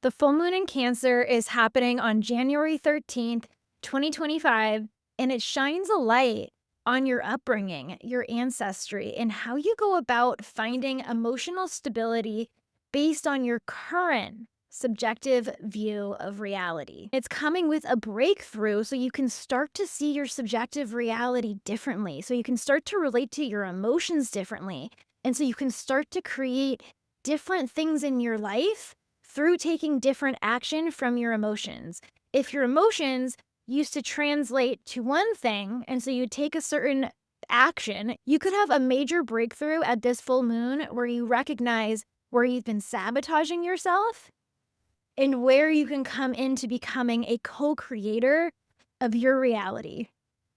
The full moon in Cancer is happening on January 13th, 2025, and it shines a light on your upbringing, your ancestry, and how you go about finding emotional stability based on your current subjective view of reality. It's coming with a breakthrough so you can start to see your subjective reality differently, so you can start to relate to your emotions differently, and so you can start to create different things in your life through taking different action from your emotions. If your emotions used to translate to one thing, and so you take a certain action, you could have a major breakthrough at this full moon where you recognize where you've been sabotaging yourself and where you can come into becoming a co-creator of your reality.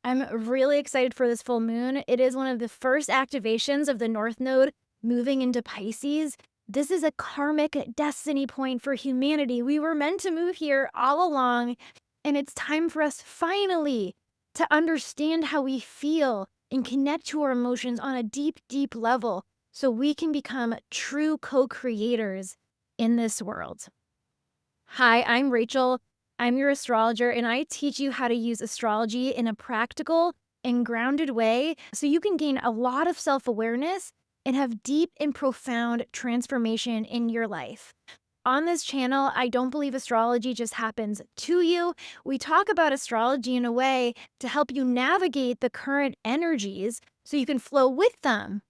I'm really excited for this full moon. It is one of the first activations of the North Node moving into Pisces. This is a karmic destiny point for humanity. We were meant to move here all along, and it's time for us finally to understand how we feel and connect to our emotions on a deep, deep level so we can become true co-creators in this world. Hi, I'm Rachel. I'm your astrologer, and I teach you how to use astrology in a practical and grounded way so you can gain a lot of self-awareness and have deep and profound transformation in your life. On this channel, I don't believe astrology just happens to you. We talk about astrology in a way to help you navigate the current energies so you can flow with them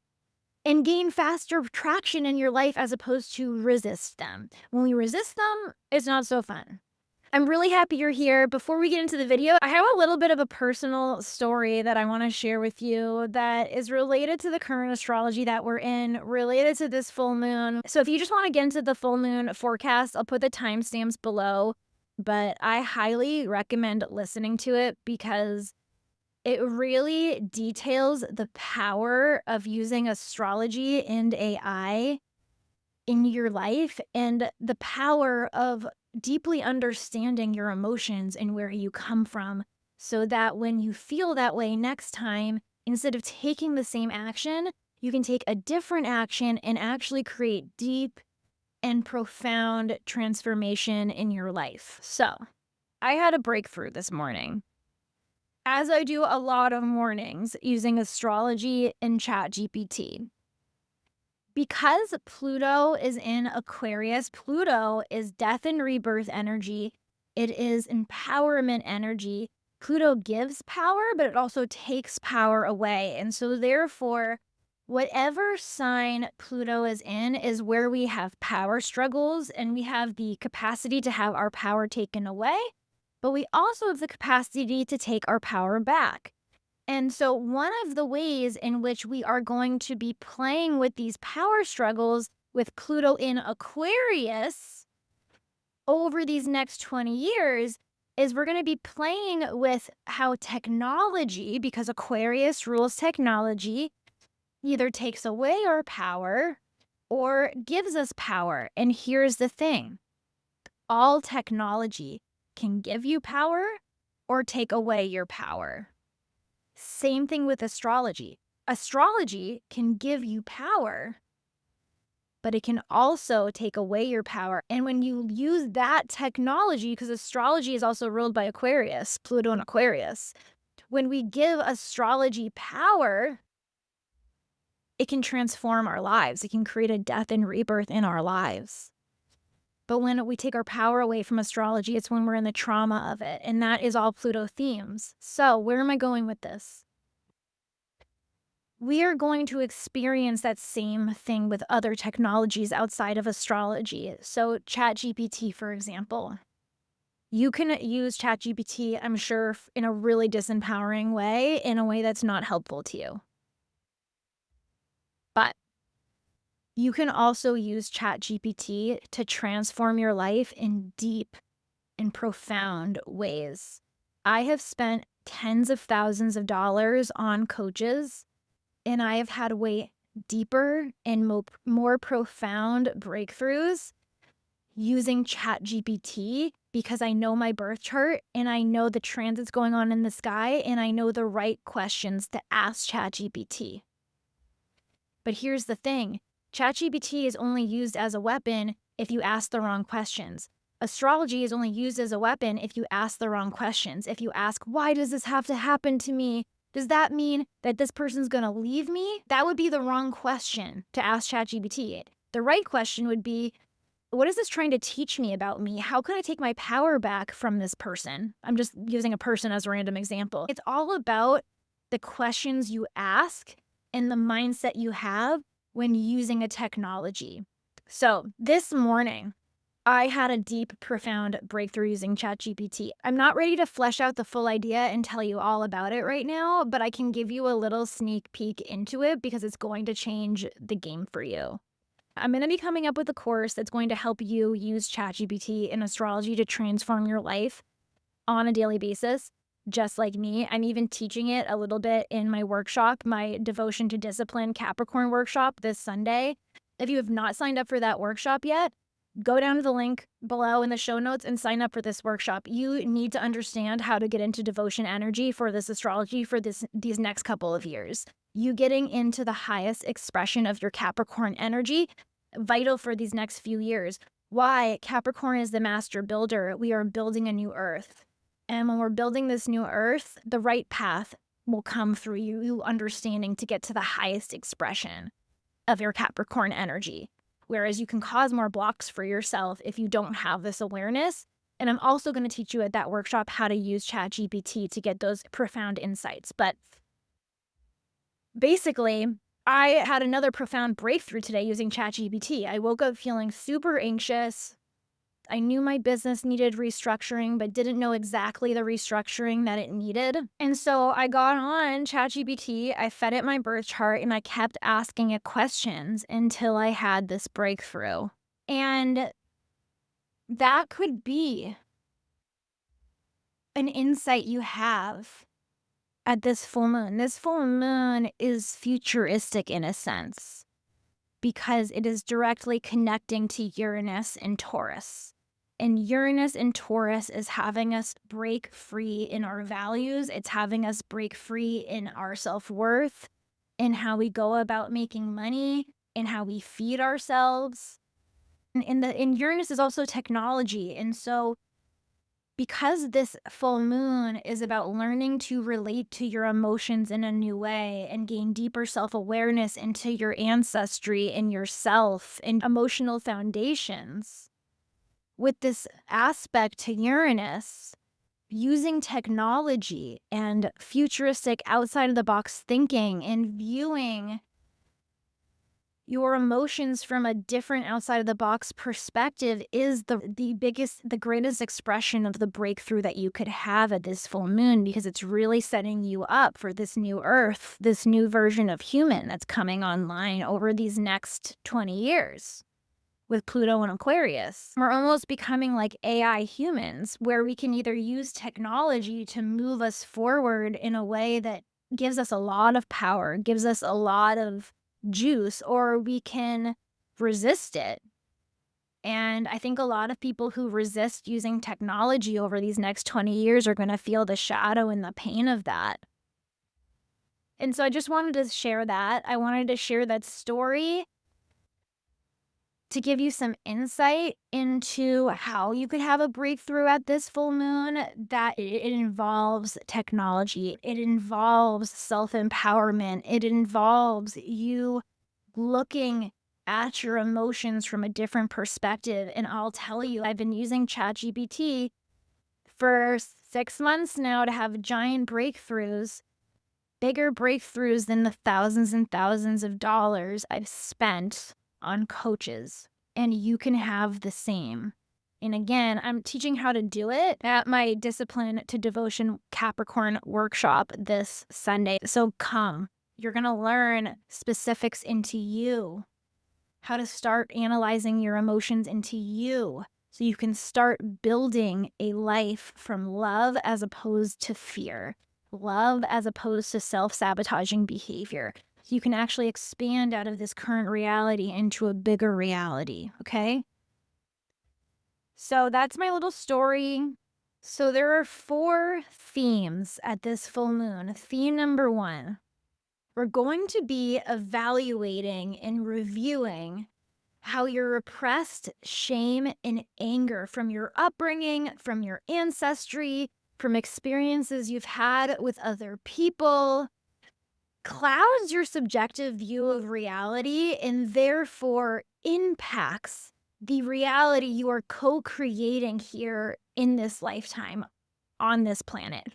and gain faster traction in your life as opposed to resist them. When we resist them, it's not so fun. I'm really happy you're here. Before we get into the video, I have a little bit of a personal story that I want to share with you that is related to the current astrology that we're in, related to this full moon. So if you just want to get into the full moon forecast, I'll put the timestamps below, but I highly recommend listening to it because it really details the power of using astrology and AI in your life and the power of deeply understanding your emotions and where you come from so that when you feel that way next time, instead of taking the same action, you can take a different action and actually create deep and profound transformation in your life. So, I had a breakthrough this morning. As I do a lot of mornings using astrology and ChatGPT. Because Pluto is in Aquarius, Pluto is death and rebirth energy. It is empowerment energy. Pluto gives power, but it also takes power away. And so therefore, whatever sign Pluto is in is where we have power struggles and we have the capacity to have our power taken away, but we also have the capacity to take our power back. And so, one of the ways in which we are going to be playing with these power struggles with Pluto in Aquarius over these next 20 years is we're going to be playing with how technology, because Aquarius rules technology, either takes away our power or gives us power. And here's the thing: all technology can give you power or take away your power. Same thing with astrology. Astrology can give you power, but it can also take away your power. And when you use that technology, because astrology is also ruled by Aquarius, Pluto and Aquarius, when we give astrology power, it can transform our lives. It can create a death and rebirth in our lives. But when we take our power away from astrology, it's when we're in the trauma of it. And that is all Pluto themes. So where am I going with this? We are going to experience that same thing with other technologies outside of astrology. So ChatGPT, for example. You can use ChatGPT, I'm sure, in a really disempowering way, in a way that's not helpful to you. But you can also use ChatGPT to transform your life in deep and profound ways. I have spent tens of thousands of dollars on coaches, and I have had way deeper and more profound breakthroughs using ChatGPT because I know my birth chart and I know the transits going on in the sky and I know the right questions to ask ChatGPT. But here's the thing: ChatGPT is only used as a weapon if you ask the wrong questions. Astrology is only used as a weapon if you ask the wrong questions. If you ask, why does this have to happen to me? Does that mean that this person's going to leave me? That would be the wrong question to ask ChatGPT. The right question would be, what is this trying to teach me about me? How can I take my power back from this person? I'm just using a person as a random example. It's all about the questions you ask and the mindset you have when using a technology. So this morning, I had a deep, profound breakthrough using ChatGPT. I'm not ready to flesh out the full idea and tell you all about it right now, but I can give you a little sneak peek into it because it's going to change the game for you. I'm going to be coming up with a course that's going to help you use ChatGPT and astrology to transform your life on a daily basis, just like me. I'm even teaching it a little bit in my workshop, my Devotion to Discipline Capricorn workshop this Sunday. If you have not signed up for that workshop yet, go down to the link below in the show notes and sign up for this workshop. You need to understand how to get into devotion energy for this astrology for these next couple of years. You getting into the highest expression of your Capricorn energy, vital for these next few years. Why? Capricorn is the master builder. We are building a new earth. And when we're building this new earth, the right path will come through you understanding to get to the highest expression of your Capricorn energy. Whereas you can cause more blocks for yourself if you don't have this awareness. And I'm also going to teach you at that workshop how to use ChatGPT to get those profound insights. But basically, I had another profound breakthrough today using ChatGPT. I woke up feeling super anxious. I knew my business needed restructuring, but didn't know exactly the restructuring that it needed. And so I got on ChatGPT, I fed it my birth chart, and I kept asking it questions until I had this breakthrough. And that could be an insight you have at this full moon. This full moon is futuristic in a sense because it is directly connecting to Uranus and Taurus. And Uranus and Taurus is having us break free in our values. It's having us break free in our self-worth, in how we go about making money, in how we feed ourselves. And Uranus is also technology. And so because this full moon is about learning to relate to your emotions in a new way and gain deeper self-awareness into your ancestry and yourself and emotional foundations, with this aspect to Uranus, using technology and futuristic outside of the box thinking and viewing your emotions from a different outside of the box perspective is the greatest expression of the breakthrough that you could have at this full moon, because it's really setting you up for this new earth, this new version of human that's coming online over these next 20 years with Pluto and Aquarius. We're almost becoming like AI humans, where we can either use technology to move us forward in a way that gives us a lot of power, gives us a lot of juice, or we can resist it. And I think a lot of people who resist using technology over these next 20 years are going to feel the shadow and the pain of that. And so I just wanted to share that. I wanted to share that story to give you some insight into how you could have a breakthrough at this full moon, that it involves technology, it involves self-empowerment, it involves you looking at your emotions from a different perspective. And I'll tell you, I've been using ChatGPT for 6 months now to have giant breakthroughs, bigger breakthroughs than the thousands and thousands of dollars I've spent on coaches. And you can have the same. And again, I'm teaching how to do it at my Discipline to Devotion Capricorn workshop this Sunday. So come. You're going to learn specifics into you, how to start analyzing your emotions into you, so you can start building a life from love as opposed to fear, love as opposed to self-sabotaging behavior. So you can actually expand out of this current reality into a bigger reality, okay? So that's my little story. So there are 4 themes at this full moon. Theme number 1. We're going to be evaluating and reviewing how you're repressed shame and anger from your upbringing, from your ancestry, from experiences you've had with other people, clouds your subjective view of reality and therefore impacts the reality you are co-creating here in this lifetime on this planet.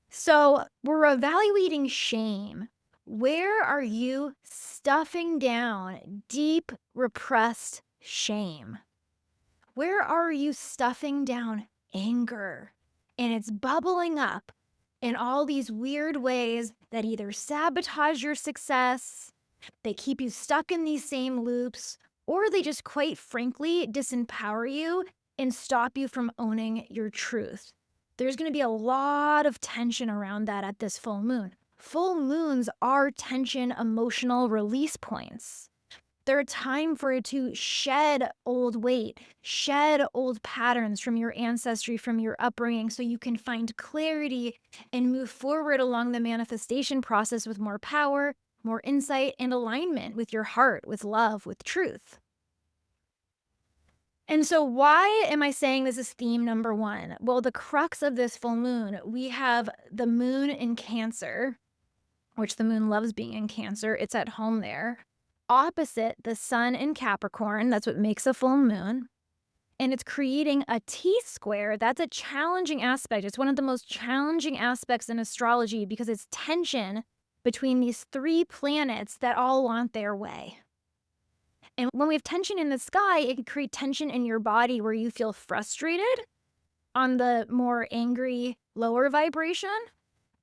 So we're evaluating shame. Where are you stuffing down deep repressed shame? Where are you stuffing down anger? And it's bubbling up in all these weird ways that either sabotage your success, they keep you stuck in these same loops, or they just quite frankly disempower you and stop you from owning your truth. There's going to be a lot of tension around that at this full moon. Full moons are tension emotional release points. They're a time for it to shed old weight, shed old patterns from your ancestry, from your upbringing, so you can find clarity and move forward along the manifestation process with more power, more insight, and alignment with your heart, with love, with truth. And so why am I saying this is theme number one? Well, the crux of this full moon, we have the moon in Cancer, which the moon loves being in Cancer. It's at home there. Opposite the sun in Capricorn, that's what makes a full moon. And it's creating a T-square. That's a challenging aspect. It's one of the most challenging aspects in astrology because it's tension between these three planets that all want their way. And when we have tension in the sky, it can create tension in your body where you feel frustrated on the more angry, lower vibration.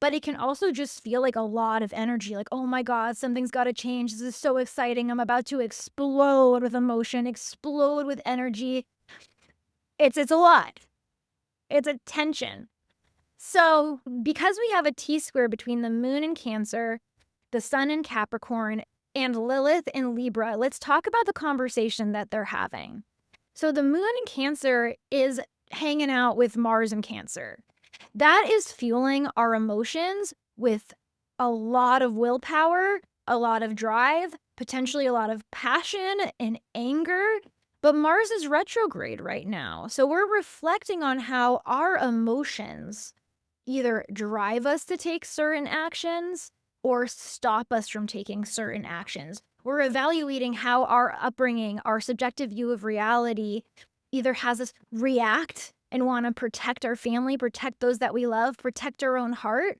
But it can also just feel like a lot of energy, like, oh my God, something's got to change. This is so exciting. I'm about to explode with emotion, explode with energy. It's a lot. It's a tension. So because we have a T-square between the moon in Cancer, the sun in Capricorn, and Lilith in Libra, let's talk about the conversation that they're having. So the moon in Cancer is hanging out with Mars in Cancer. That is fueling our emotions with a lot of willpower, a lot of drive, potentially a lot of passion and anger. But Mars is retrograde right now. So we're reflecting on how our emotions either drive us to take certain actions or stop us from taking certain actions. We're evaluating how our upbringing, our subjective view of reality either has us react and want to protect our family, protect those that we love, protect our own heart,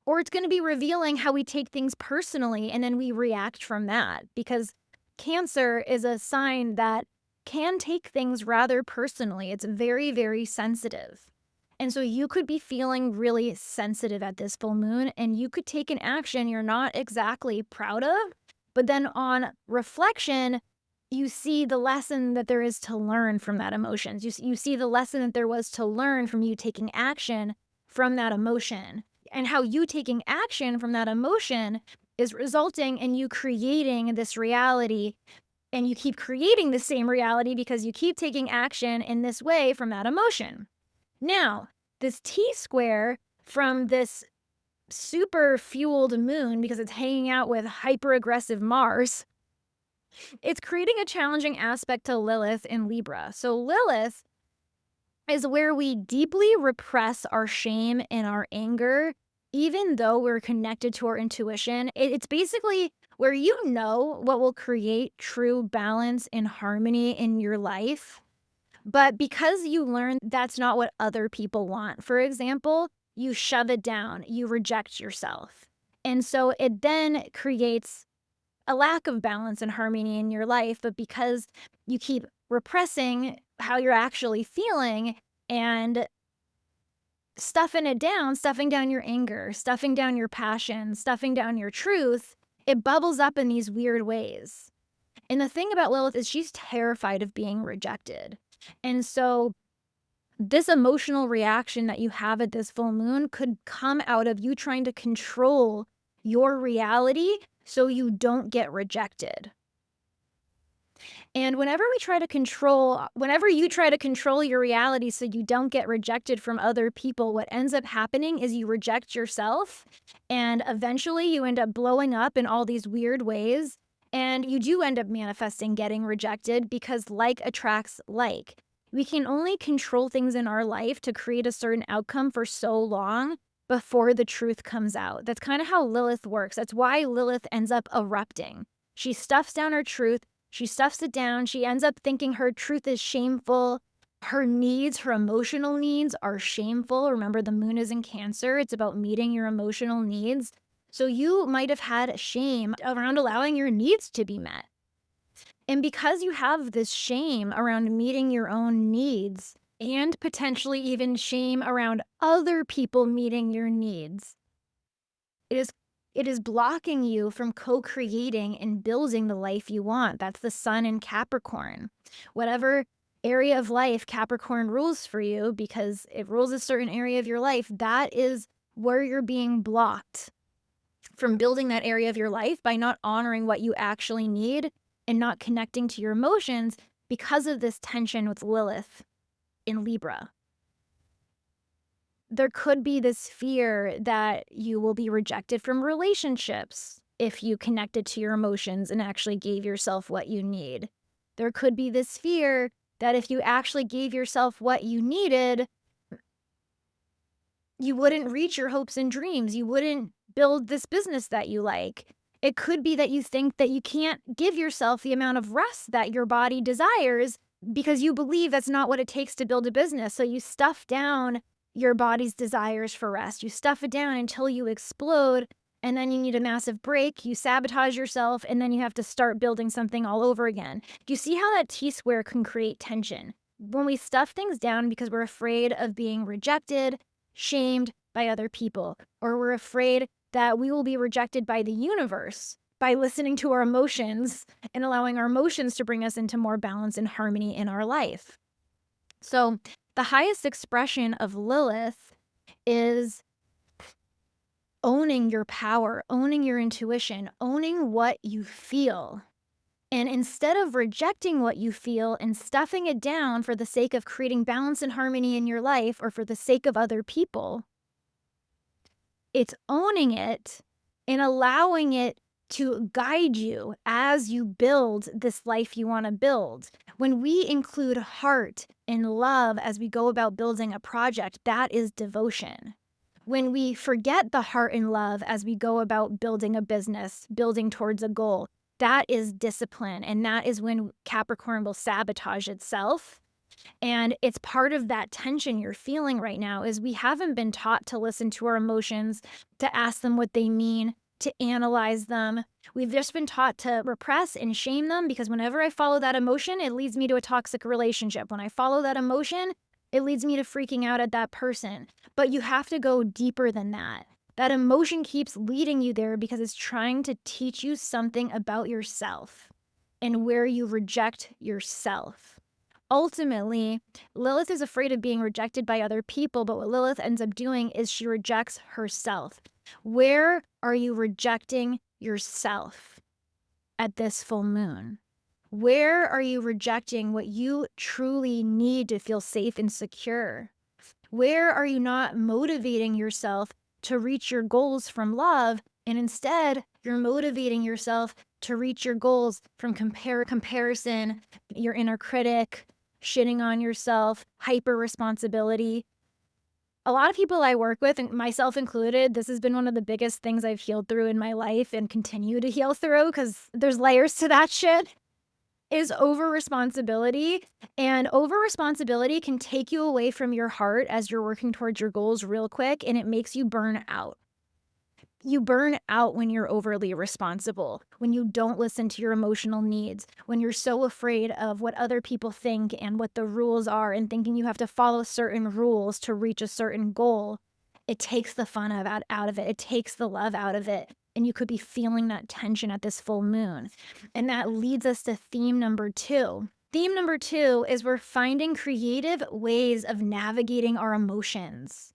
or it's going to be revealing how we take things personally and then we react from that, because Cancer is a sign that can take things rather personally. It's very, very sensitive. And so you could be feeling really sensitive at this full moon and you could take an action you're not exactly proud of, but then on reflection, you see the lesson that there is to learn from that emotion. You see the lesson that there was to learn from you taking action from that emotion, and how you taking action from that emotion is resulting in you creating this reality, and you keep creating the same reality because you keep taking action in this way from that emotion. Now, this T-square from this super fueled moon, because it's hanging out with hyper-aggressive Mars, it's creating a challenging aspect to Lilith in Libra. So Lilith is where we deeply repress our shame and our anger, even though we're connected to our intuition. It's basically where you know what will create true balance and harmony in your life. But because you learn that's not what other people want, for example, you shove it down, you reject yourself. And so it then creates a lack of balance and harmony in your life. But because you keep repressing how you're actually feeling and stuffing down your anger, stuffing down your passion, stuffing down your truth, it bubbles up in these weird ways. And the thing about Lilith is she's terrified of being rejected. And so this emotional reaction that you have at this full moon could come out of you trying to control your reality so you don't get rejected. And whenever you try to control your reality so you don't get rejected from other people, what ends up happening is you reject yourself, and eventually you end up blowing up in all these weird ways And you do end up manifesting getting rejected because like attracts like. We can only control things in our life to create a certain outcome for so long before the truth comes out. That's kind of how Lilith works. That's why Lilith ends up erupting. She stuffs down her truth. She stuffs it down. She ends up thinking her truth is shameful. Her needs, her emotional needs are shameful. Remember, the moon is in Cancer. It's about meeting your emotional needs. So you might have had shame around allowing your needs to be met. And because you have this shame around meeting your own needs and potentially even shame around other people meeting your needs, it is blocking you from co-creating and building the life you want. That's the sun in Capricorn. Whatever area of life Capricorn rules for you, because it rules a certain area of your life, that is where you're being blocked from building that area of your life by not honoring what you actually need and not connecting to your emotions because of this tension with Lilith in Libra. There could be this fear that you will be rejected from relationships if you connected to your emotions and actually gave yourself what you need. There could be this fear that if you actually gave yourself what you needed, you wouldn't reach your hopes and dreams. You wouldn't build this business that you like. It could be that you think that you can't give yourself the amount of rest that your body desires because you believe that's not what it takes to build a business. So you stuff down your body's desires for rest. You stuff it down until you explode, and then you need a massive break. You sabotage yourself, and then you have to start building something all over again. Do you see how that T-square can create tension? When we stuff things down because we're afraid of being rejected, shamed by other people, or we're afraid that we will be rejected by the universe by listening to our emotions and allowing our emotions to bring us into more balance and harmony in our life. So the highest expression of Lilith is owning your power, owning your intuition, owning what you feel. And instead of rejecting what you feel and stuffing it down for the sake of creating balance and harmony in your life or for the sake of other people, it's owning it and allowing it to guide you as you build this life you want to build. When we include heart and love as we go about building a project, that is devotion. When we forget the heart and love as we go about building a business, building towards a goal, that is discipline. And that is when Capricorn will sabotage itself. And it's part of that tension you're feeling right now is we haven't been taught to listen to our emotions, to ask them what they mean, to analyze them. We've just been taught to repress and shame them because whenever I follow that emotion, it leads me to a toxic relationship. When I follow that emotion, it leads me to freaking out at that person. But you have to go deeper than that. That emotion keeps leading you there because it's trying to teach you something about yourself and where you reject yourself. Ultimately, Lilith is afraid of being rejected by other people, but what Lilith ends up doing is she rejects herself. Where are you rejecting yourself at this full moon? Where are you rejecting what you truly need to feel safe and secure? Where are you not motivating yourself to reach your goals from love, and instead you're motivating yourself to reach your goals from comparison, your inner critic, shitting on yourself, hyper responsibility? A lot of people I work with, and myself included, this has been one of the biggest things I've healed through in my life and continue to heal through because there's layers to that shit, is over responsibility. And over responsibility can take you away from your heart as you're working towards your goals real quick, and it makes you burn out. You burn out when you're overly responsible, when you don't listen to your emotional needs, when you're so afraid of what other people think and what the rules are and thinking you have to follow certain rules to reach a certain goal. It takes the fun out of it. It takes the love out of it. And you could be feeling that tension at this full moon. And that leads us to theme number 2. Theme number 2 is we're finding creative ways of navigating our emotions.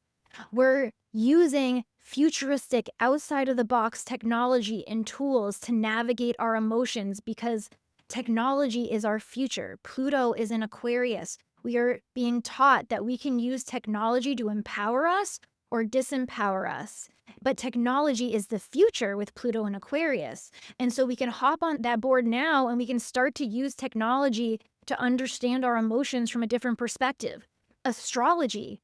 We're using futuristic, outside of the box technology and tools to navigate our emotions because technology is our future. Pluto is in Aquarius. We are being taught that we can use technology to empower us, or disempower us. But technology is the future with Pluto and Aquarius. And so we can hop on that board now and we can start to use technology to understand our emotions from a different perspective. Astrology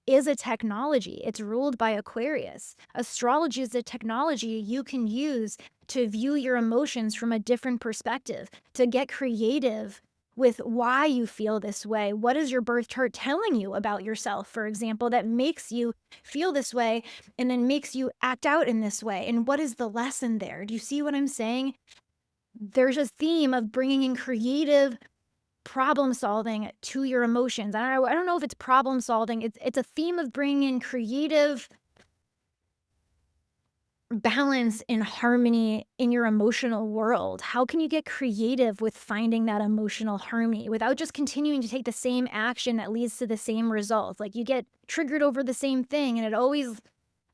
is a technology. It's ruled by Aquarius. Astrology is a technology you can use to view your emotions from a different perspective, to get creative with why you feel this way. What is your birth chart telling you about yourself, for example, that makes you feel this way and then makes you act out in this way? And what is the lesson there? Do you see what I'm saying? There's a theme of bringing in creative problem solving to your emotions. I don't know if it's problem solving. It's a theme of bringing in creative balance and harmony in your emotional world. How can you get creative with finding that emotional harmony without just continuing to take the same action that leads to the same results? Like you get triggered over the same thing and it always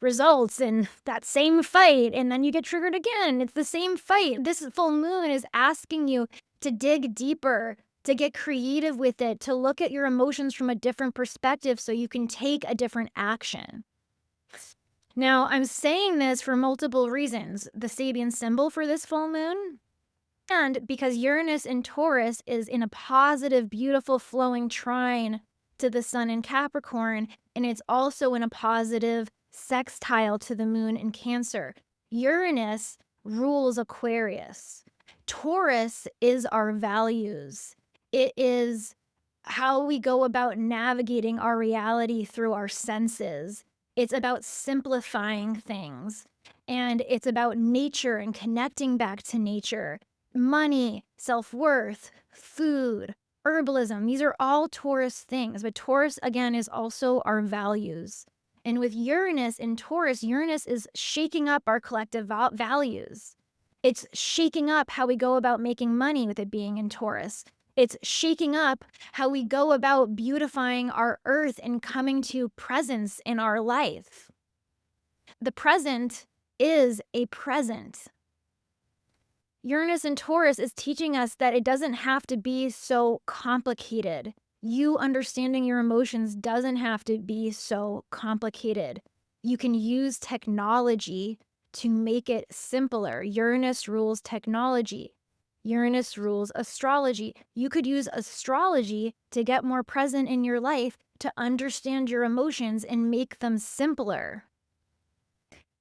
results in that same fight, and then you get triggered again. It's the same fight. This full moon is asking you to dig deeper, to get creative with it, to look at your emotions from a different perspective so you can take a different action. Now, I'm saying this for multiple reasons. The Sabian symbol for this full moon, and because Uranus in Taurus is in a positive, beautiful, flowing trine to the sun in Capricorn, and it's also in a positive sextile to the moon in Cancer. Uranus rules Aquarius. Taurus is our values. It is how we go about navigating our reality through our senses. It's about simplifying things, and it's about nature and connecting back to nature. Money, self-worth, food, herbalism, these are all Taurus things, but Taurus, again, is also our values. And with Uranus in Taurus, Uranus is shaking up our collective values. It's shaking up how we go about making money with it being in Taurus. It's shaking up how we go about beautifying our earth and coming to presence in our life. The present is a present. Uranus in Taurus is teaching us that it doesn't have to be so complicated. You understanding your emotions doesn't have to be so complicated. You can use technology to make it simpler. Uranus rules technology. Uranus rules astrology. You could use astrology to get more present in your life, to understand your emotions and make them simpler.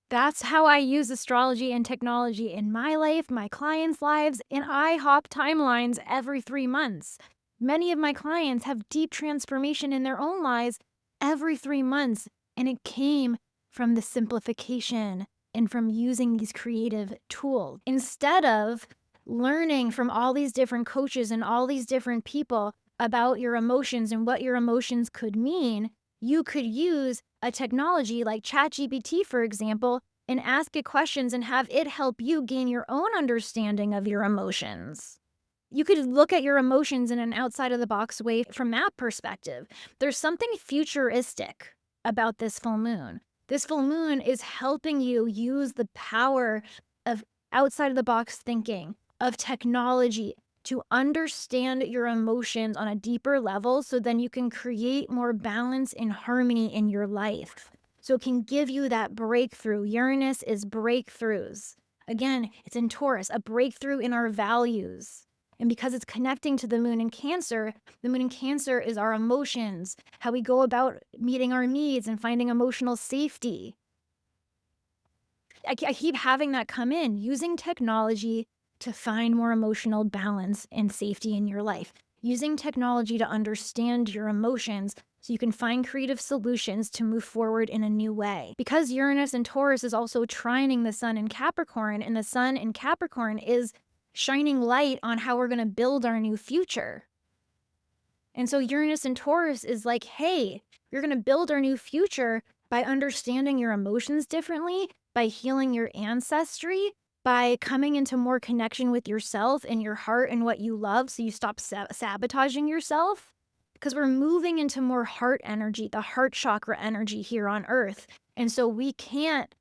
That's how I use astrology and technology in my life, my clients' lives, and I hop timelines every 3 months. Many of my clients have deep transformation in their own lives every 3 months, and it came from the simplification and from using these creative tools. Instead of learning from all these different coaches and all these different people about your emotions and what your emotions could mean, you could use a technology like ChatGPT, for example, and ask it questions and have it help you gain your own understanding of your emotions. You could look at your emotions in an outside of the box way from that perspective. There's something futuristic about this full moon. This full moon is helping you use the power of outside of the box thinking, of technology, to understand your emotions on a deeper level so then you can create more balance and harmony in your life. So it can give you that breakthrough. Uranus is breakthroughs. Again, it's in Taurus, a breakthrough in our values. And because it's connecting to the moon in Cancer, the moon in Cancer is our emotions, how we go about meeting our needs and finding emotional safety. I keep having that come in, using technology to find more emotional balance and safety in your life. Using technology to understand your emotions so you can find creative solutions to move forward in a new way. Because Uranus and Taurus is also trining the sun in Capricorn, and the sun in Capricorn is shining light on how we're going to build our new future. And so Uranus and Taurus is like, hey, you're going to build our new future by understanding your emotions differently, by healing your ancestry, by coming into more connection with yourself and your heart and what you love so you stop sabotaging yourself. Because we're moving into more heart energy, the heart chakra energy here on Earth. And so we can't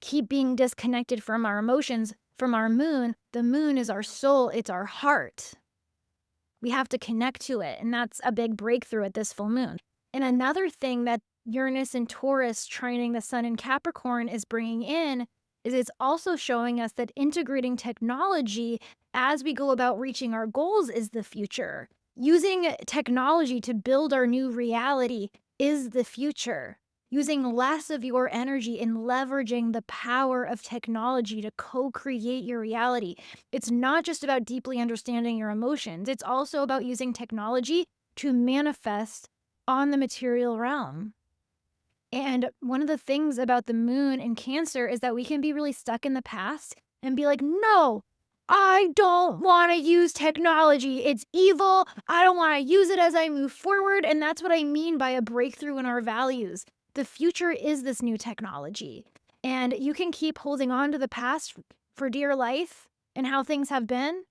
keep being disconnected from our emotions, from our moon. The moon is our soul, it's our heart. We have to connect to it, and that's a big breakthrough at this full moon. And another thing that Uranus and Taurus trining the sun in Capricorn is bringing in is it's also showing us that integrating technology as we go about reaching our goals is the future. Using technology to build our new reality is the future. Using less of your energy and leveraging the power of technology to co-create your reality. It's not just about deeply understanding your emotions. It's also about using technology to manifest on the material realm. And one of the things about the moon in Cancer is that we can be really stuck in the past and be like, no, I don't want to use technology. It's evil. I don't want to use it as I move forward. And that's what I mean by a breakthrough in our values. The future is this new technology. And you can keep holding on to the past for dear life and how things have been.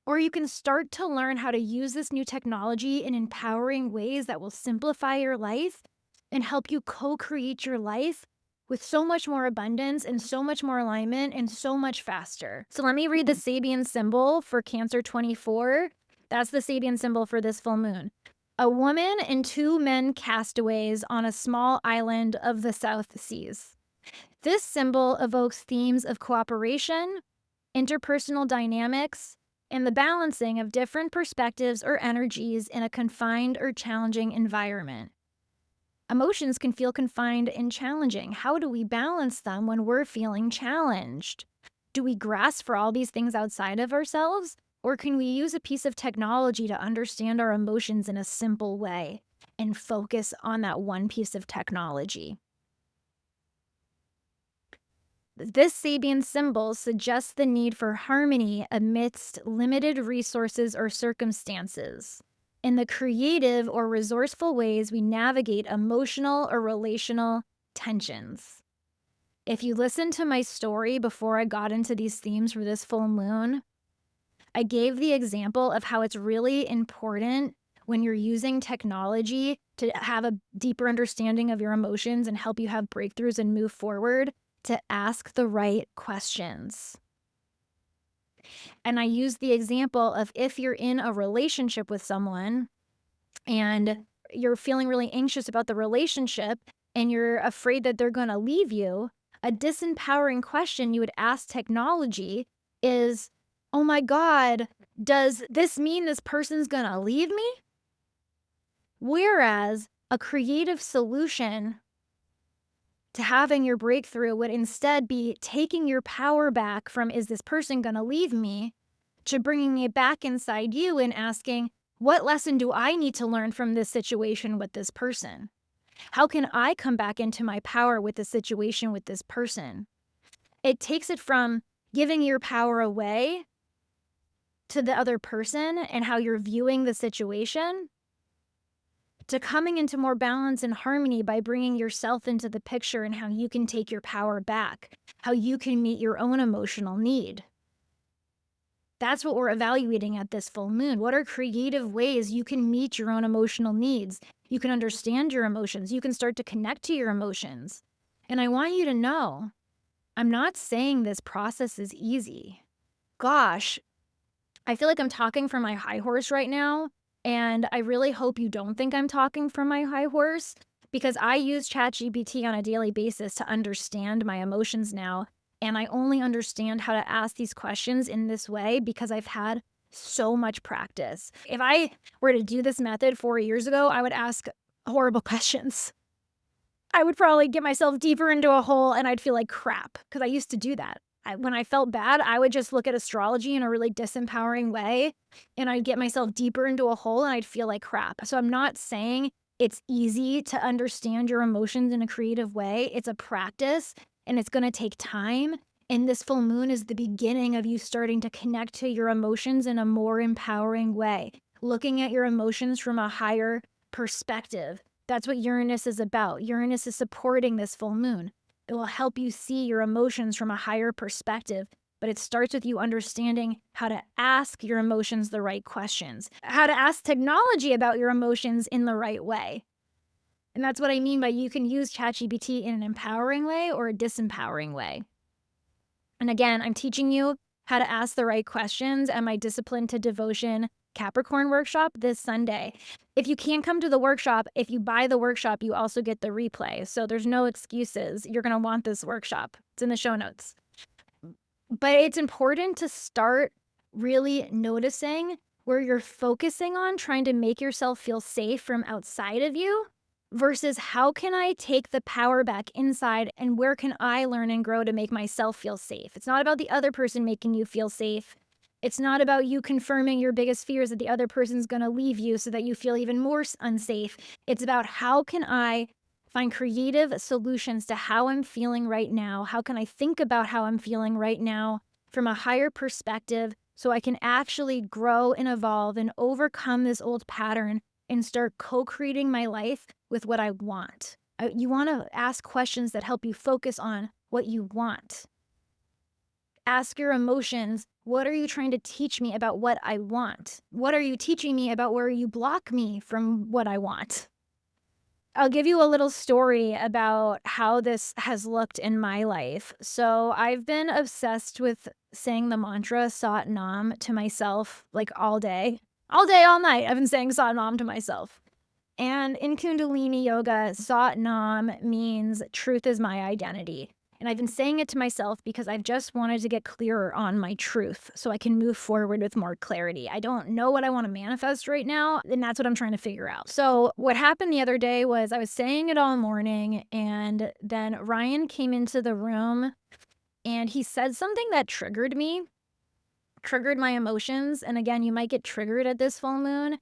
Or you can start to learn how to use this new technology in empowering ways that will simplify your life and help you co-create your life with so much more abundance and so much more alignment and so much faster. So let me read the Sabian symbol for Cancer 24. That's the Sabian symbol for this full moon. A woman and two men castaways on a small island of the South Seas. This symbol evokes themes of cooperation, interpersonal dynamics, and the balancing of different perspectives or energies in a confined or challenging environment. Emotions can feel confined and challenging. How do we balance them when we're feeling challenged? Do we grasp for all these things outside of ourselves? Or can we use a piece of technology to understand our emotions in a simple way and focus on that one piece of technology? This Sabian symbol suggests the need for harmony amidst limited resources or circumstances, in the creative or resourceful ways we navigate emotional or relational tensions. If you listened to my story before I got into these themes for this full moon, I gave the example of how it's really important when you're using technology to have a deeper understanding of your emotions and help you have breakthroughs and move forward, to ask the right questions. And I use the example of if you're in a relationship with someone and you're feeling really anxious about the relationship and you're afraid that they're going to leave you, a disempowering question you would ask technology is, oh my God, does this mean this person's going to leave me? Whereas a creative solution to having your breakthrough would instead be taking your power back from, is this person going to leave me, to bringing it back inside you and asking, what lesson do I need to learn from this situation with this person? How can I come back into my power with the situation with this person? It takes it from giving your power away to the other person and how you're viewing the situation, to coming into more balance and harmony by bringing yourself into the picture and how you can take your power back, how you can meet your own emotional need. That's what we're evaluating at this full moon. What are creative ways you can meet your own emotional needs? You can understand your emotions. You can start to connect to your emotions. And I want you to know, I'm not saying this process is easy. Gosh, I feel like I'm talking from my high horse right now. And I really hope you don't think I'm talking from my high horse, because I use ChatGPT on a daily basis to understand my emotions now. And I only understand how to ask these questions in this way because I've had so much practice. If I were to do this method 4 years ago, I would ask horrible questions. I would probably get myself deeper into a hole and I'd feel like crap because I used to do that. When I felt bad, I would just look at astrology in a really disempowering way and I'd get myself deeper into a hole and I'd feel like crap. So I'm not saying it's easy to understand your emotions in a creative way. It's a practice and it's going to take time. And this full moon is the beginning of you starting to connect to your emotions in a more empowering way, looking at your emotions from a higher perspective. That's what Uranus is about. Uranus is supporting this full moon. It will help you see your emotions from a higher perspective, but it starts with you understanding how to ask your emotions the right questions, how to ask technology about your emotions in the right way. And that's what I mean by you can use ChatGPT in an empowering way or a disempowering way. And again, I'm teaching you how to ask the right questions, and my Discipline to Devotion Capricorn workshop this Sunday. If you can't come to the workshop, if you buy the workshop, you also get the replay. So there's no excuses. You're going to want this workshop. It's in the show notes. But it's important to start really noticing where you're focusing on trying to make yourself feel safe from outside of you versus how can I take the power back inside and where can I learn and grow to make myself feel safe? It's not about the other person making you feel safe. It's not about you confirming your biggest fears that the other person's going to leave you so that you feel even more unsafe. It's about how can I find creative solutions to how I'm feeling right now? How can I think about how I'm feeling right now from a higher perspective so I can actually grow and evolve and overcome this old pattern and start co-creating my life with what I want? You want to ask questions that help you focus on what you want. Ask your emotions, what are you trying to teach me about what I want? What are you teaching me about where you block me from what I want? I'll give you a little story about how this has looked in my life. So I've been obsessed with saying the mantra Sat Nam to myself like all day, all night. I've been saying Sat Nam to myself. And in Kundalini yoga, Sat Nam means truth is my identity. And I've been saying it to myself because I've just wanted to get clearer on my truth so I can move forward with more clarity. I don't know what I want to manifest right now, and that's what I'm trying to figure out. So what happened the other day was I was saying it all morning, and then Ryan came into the room and he said something that triggered my emotions. And again, you might get triggered at this full moon.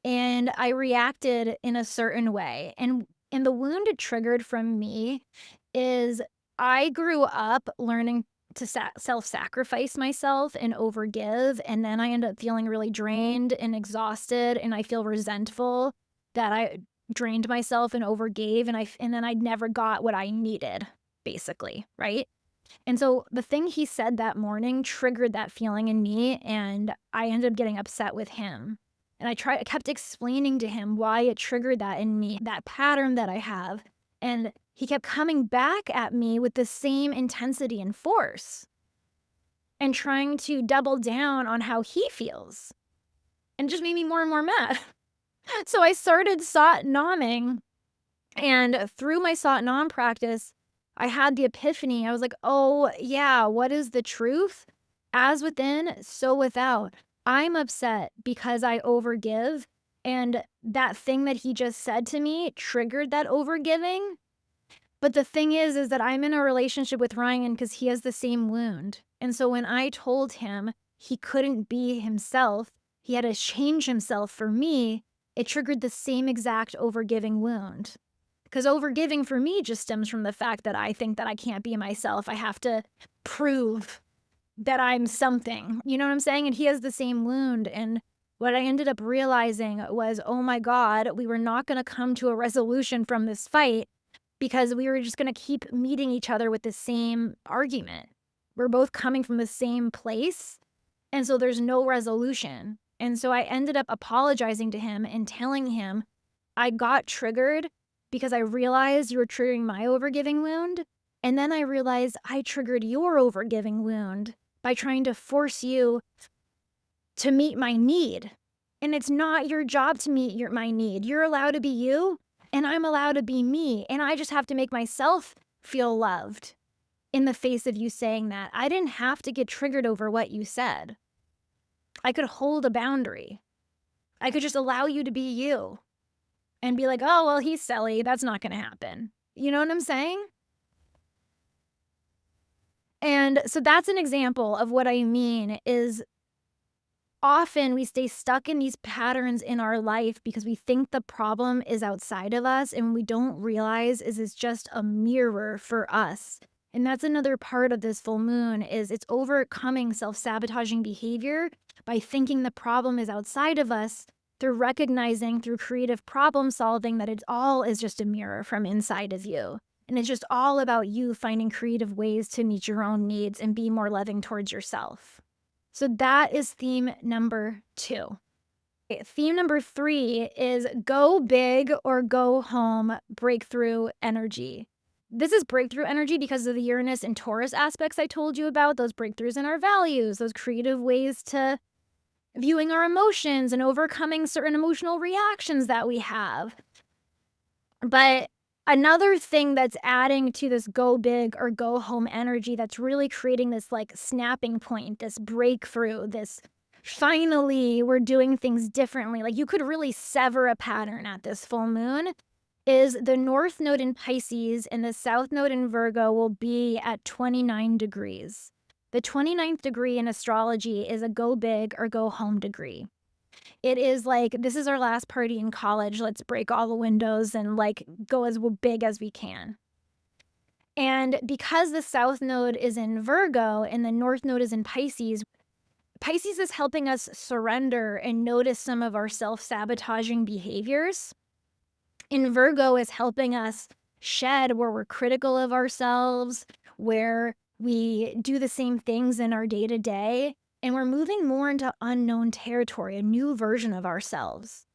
And I reacted in a certain way. And the wound it triggered from me is I grew up learning to self-sacrifice myself and overgive. And then I end up feeling really drained and exhausted. And I feel resentful that I drained myself and overgave. And then I never got what I needed, basically, right? And so the thing he said that morning triggered that feeling in me. And I ended up getting upset with him. And I kept explaining to him why it triggered that in me, that pattern that I have. And he kept coming back at me with the same intensity and force and trying to double down on how he feels. And it just made me more and more mad. So I started Sat Naming. And through my Sat Nam practice, I had the epiphany. I was like, oh, yeah, what is the truth? As within, so without. I'm upset because I overgive, and that thing that he just said to me triggered that overgiving. But the thing is that I'm in a relationship with Ryan because he has the same wound. And so when I told him he couldn't be himself, he had to change himself for me, it triggered the same exact overgiving wound. Because overgiving for me just stems from the fact that I think that I can't be myself. I have to prove that I'm something, you know what I'm saying? And he has the same wound. And what I ended up realizing was, oh my God, we were not going to come to a resolution from this fight because we were just going to keep meeting each other with the same argument. We're both coming from the same place. And so there's no resolution. And so I ended up apologizing to him and telling him I got triggered because I realized you were triggering my overgiving wound. And then I realized I triggered your overgiving wound by trying to force you to meet my need. And it's not your job to meet my need. You're allowed to be you, and I'm allowed to be me. And I just have to make myself feel loved in the face of you saying that. I didn't have to get triggered over what you said. I could hold a boundary. I could just allow you to be you and be like, oh, well, he's silly. That's not going to happen. You know what I'm saying? And so that's an example of what I mean is often we stay stuck in these patterns in our life because we think the problem is outside of us, and we don't realize is it's just a mirror for us. And that's another part of this full moon is it's overcoming self-sabotaging behavior by thinking the problem is outside of us through recognizing through creative problem solving that it all is just a mirror from inside of you. And it's just all about you finding creative ways to meet your own needs and be more loving towards yourself. So that is theme number 2. Theme number 3 is go big or go home breakthrough energy. This is breakthrough energy because of the Uranus and Taurus aspects I told you about, those breakthroughs in our values, those creative ways to viewing our emotions and overcoming certain emotional reactions that we have. But another thing that's adding to this go big or go home energy that's really creating this like snapping point, this breakthrough, this finally we're doing things differently. Like you could really sever a pattern at this full moon is the North Node in Pisces and the South Node in Virgo will be at 29 degrees. The 29th degree in astrology is a go big or go home degree. It is like, this is our last party in college. Let's break all the windows and like go as big as we can. And because the South Node is in Virgo and the North Node is in Pisces, Pisces is helping us surrender and notice some of our self-sabotaging behaviors. And Virgo is helping us shed where we're critical of ourselves, where we do the same things in our day-to-day, and we're moving more into unknown territory, a new version of ourselves.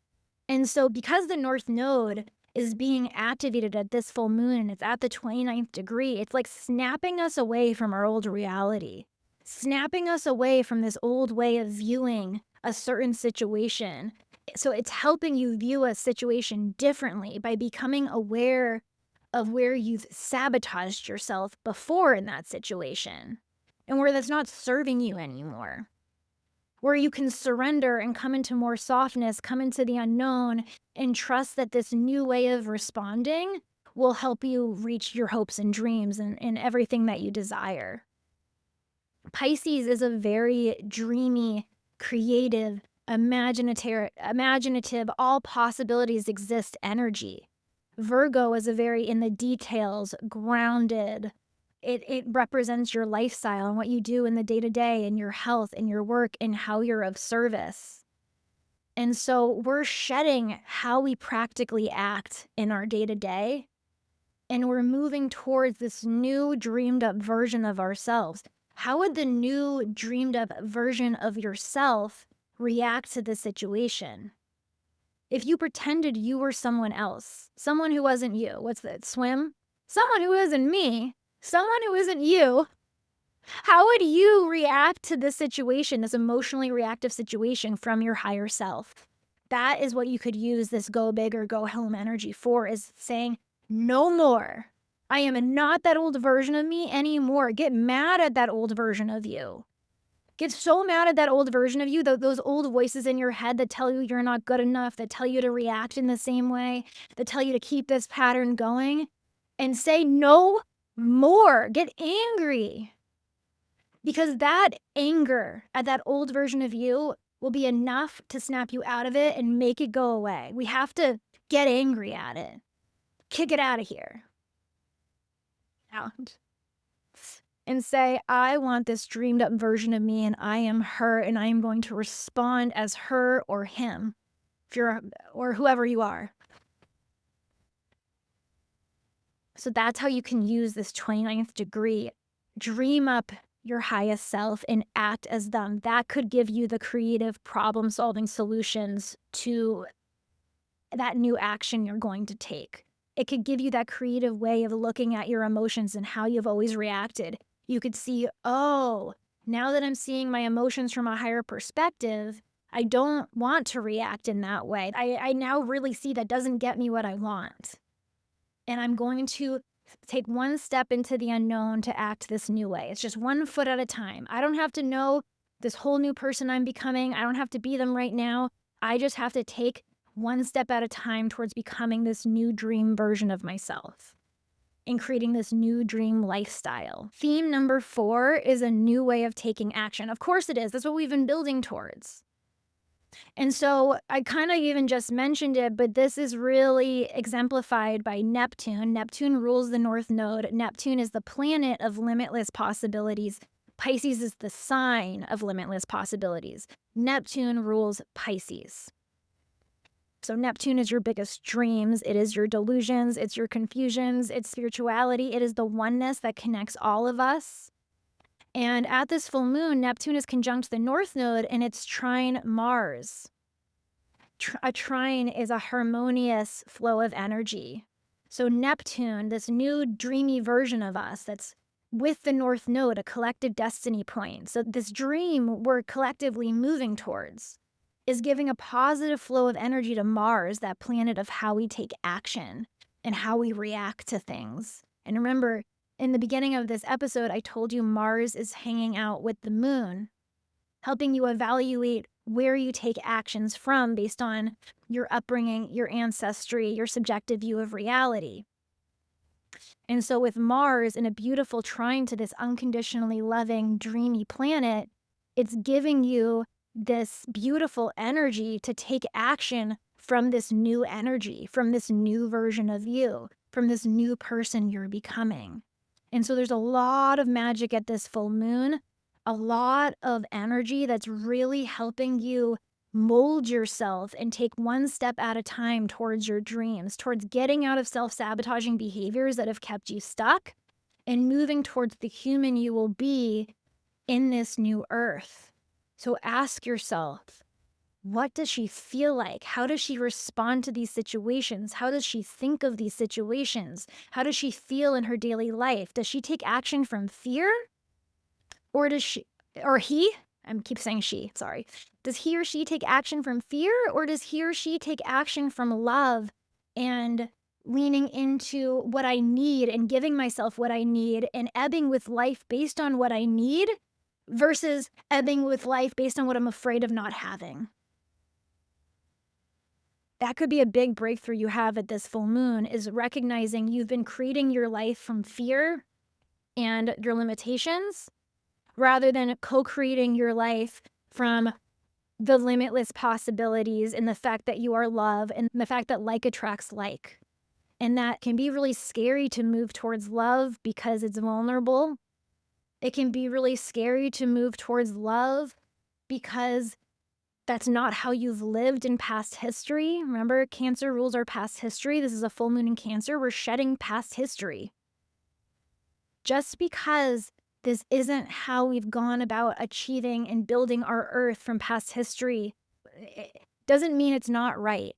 And so because the North Node is being activated at this full moon and it's at the 29th degree, it's like snapping us away from our old reality, snapping us away from this old way of viewing a certain situation. So it's helping you view a situation differently by becoming aware of where you've sabotaged yourself before in that situation and where that's not serving you anymore. Where you can surrender and come into more softness, come into the unknown, and trust that this new way of responding will help you reach your hopes and dreams and everything that you desire. Pisces is a very dreamy, creative, imaginative, all possibilities exist energy. Virgo is a very in the details, grounded. It represents your lifestyle and what you do in the day-to-day and your health and your work and how you're of service. And so we're shedding how we practically act in our day-to-day, and we're moving towards this new dreamed up version of ourselves. How would the new dreamed up version of yourself react to the situation? If you pretended you were someone else, someone who wasn't you, what's that, swim? Someone who isn't me, someone who isn't you, how would you react to this situation, this emotionally reactive situation from your higher self? That is what you could use this go big or go home energy for, is saying, no more. I am not that old version of me anymore. Get mad at that old version of you. Get so mad at that old version of you, those old voices in your head that tell you you're not good enough, that tell you to react in the same way, that tell you to keep this pattern going, and say no more. Get angry. Because that anger at that old version of you will be enough to snap you out of it and make it go away. We have to get angry at it. Kick it out of here. Out. And say, I want this dreamed up version of me and I am her and I am going to respond as her or him, or whoever you are. So that's how you can use this 29th degree. Dream up your highest self and act as them. That could give you the creative problem solving solutions to that new action you're going to take. It could give you that creative way of looking at your emotions and how you've always reacted. You could see, oh, now that I'm seeing my emotions from a higher perspective, I don't want to react in that way. I now really see that doesn't get me what I want. And I'm going to take one step into the unknown to act this new way. It's just 1 foot at a time. I don't have to know this whole new person I'm becoming. I don't have to be them right now. I just have to take 1 step at a time towards becoming this new dream version of myself and creating this new dream lifestyle. Theme number 4 is a new way of taking action. Of course it is. That's what we've been building towards. And so I kind of even just mentioned it, but this is really exemplified by Neptune. Neptune rules the North Node. Neptune is the planet of limitless possibilities. Pisces is the sign of limitless possibilities. Neptune rules Pisces. So Neptune is your biggest dreams. It is your delusions. It's your confusions. It's spirituality. It is the oneness that connects all of us. And at this full moon, Neptune is conjunct the North Node and it's trine Mars. A trine is a harmonious flow of energy. So Neptune, this new dreamy version of us that's with the North Node, a collective destiny point. So this dream we're collectively moving towards is giving a positive flow of energy to Mars, that planet of how we take action and how we react to things. And remember, in the beginning of this episode, I told you Mars is hanging out with the moon, helping you evaluate where you take actions from based on your upbringing, your ancestry, your subjective view of reality. And so with Mars in a beautiful trine to this unconditionally loving, dreamy planet, it's giving you this beautiful energy to take action from this new energy, from this new version of you, from this new person you're becoming. And so there's a lot of magic at this full moon, a lot of energy that's really helping you mold yourself and take one step at a time towards your dreams, towards getting out of self-sabotaging behaviors that have kept you stuck and moving towards the human you will be in this new earth. So ask yourself, what does she feel like? How does she respond to these situations? How does she think of these situations? How does she feel in her daily life? Does she take action from fear? Or does she, or he, I keep saying she, sorry. Does he or she take action from fear, or does he or she take action from love and leaning into what I need and giving myself what I need and ebbing with life based on what I need versus ebbing with life based on what I'm afraid of not having? That could be a big breakthrough you have at this full moon, is recognizing you've been creating your life from fear and your limitations rather than co-creating your life from the limitless possibilities and the fact that you are love and the fact that like attracts like. And that can be really scary to move towards love because it's vulnerable. It can be really scary to move towards love because that's not how you've lived in past history. Remember, Cancer rules our past history. This is a full moon in Cancer. We're shedding past history. Just because this isn't how we've gone about achieving and building our earth from past history, it doesn't mean it's not right.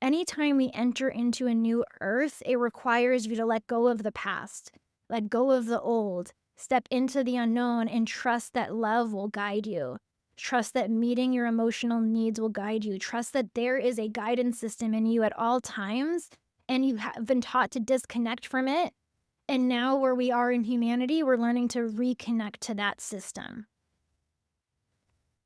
Anytime we enter into a new earth, it requires you to let go of the past, let go of the old, step into the unknown, and trust that love will guide you. Trust that meeting your emotional needs will guide you. Trust that there is a guidance system in you at all times, and you have been taught to disconnect from it. And now where we are in humanity, we're learning to reconnect to that system.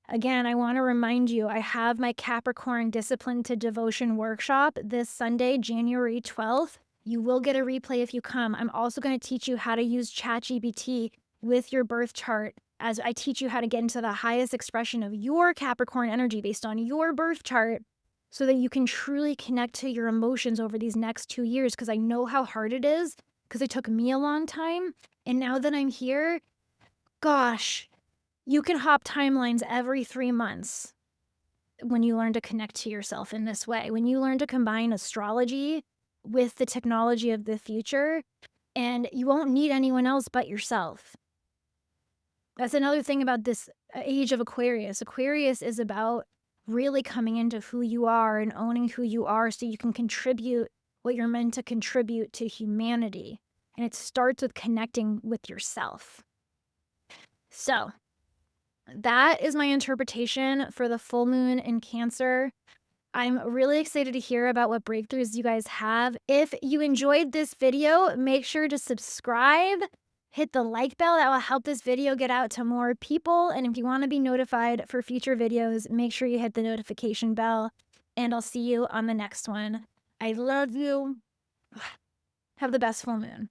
Again, I want to remind you, I have my Capricorn Discipline to Devotion workshop this Sunday, January 12th. You will get a replay if you come. I'm also going to teach you how to use ChatGPT with your birth chart as I teach you how to get into the highest expression of your Capricorn energy based on your birth chart so that you can truly connect to your emotions over these next 2 years, because I know how hard it is, because it took me a long time. And now that I'm here, gosh, you can hop timelines every 3 months when you learn to connect to yourself in this way. When you learn to combine astrology with the technology of the future, and you won't need anyone else but yourself. That's another thing about this age of Aquarius. Aquarius is about really coming into who you are and owning who you are so you can contribute what you're meant to contribute to humanity. And it starts with connecting with yourself. So that is my interpretation for the full moon in Cancer. I'm really excited to hear about what breakthroughs you guys have. If you enjoyed this video, make sure to subscribe, hit the like bell. That will help this video get out to more people. And if you want to be notified for future videos, make sure you hit the notification bell. And I'll see you on the next one. I love you. Have the best full moon.